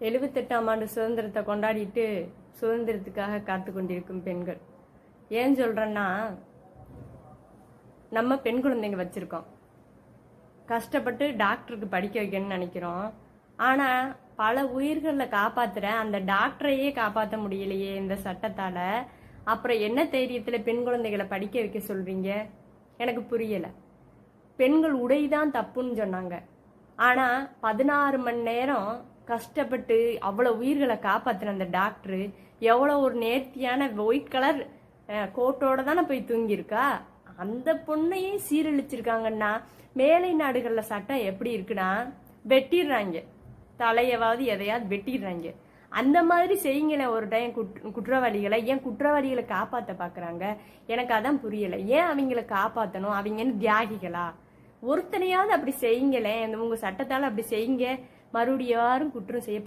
78ஆம் ஆண்டு சுதந்திரத்தை கொண்டாடிட்டு சுதந்திரத்துக்காக காத்து கொண்டிருக்கும் பெண்கள். ஏன் சொல்றேன்னா, நம்ம பெண் குழந்தைங்க வச்சிருக்கோம், கஷ்டப்பட்டு டாக்டருக்கு படிக்க வைக்கணும்னு நினைக்கிறோம். ஆனா பல உயிர்களை காப்பாத்துற அந்த டாக்டரையே காப்பாற்ற முடியலையே இந்த சட்டத்தால. அப்புறம் என்ன தைரியத்துல பெண் குழந்தைகளை படிக்க வைக்க சொல்றீங்க? எனக்கு புரியல. பெண்கள் உடைதான் தப்புன்னு சொன்னாங்க. ஆனா 16 மணி நேரம் கஷ்டப்பட்டு அவ்வளவு உயிர்களை காப்பாத்தின அந்த டாக்டர் எவ்வளோ ஒரு நேர்த்தியான ஒயிட் கலர் கோட்டோட தானே போய் தூங்கியிருக்கா. அந்த பொண்ணையே சீரழிச்சிருக்காங்கன்னா மேலை நாடுகளில் சட்டம் எப்படி இருக்குன்னா வெட்டிடுறாங்க, தலையவாவது எதையாவது வெட்டிடுறாங்க. அந்த மாதிரி செய்யுங்களேன் ஒரு டைம். குற்றவாளிகளை ஏன் குற்றவாளிகளை காப்பாற்ற பார்க்குறாங்க? எனக்கு அதான் புரியலை. ஏன் அவங்கள காப்பாற்றணும்? அவங்கன்னு தியாகிகளா? ஒருத்தனையாவது அப்படி செய்யுங்களேன். உங்க சட்டத்தால் அப்படி செய்யுங்க. மறுபடியும் யாரும் குற்றம் செய்ய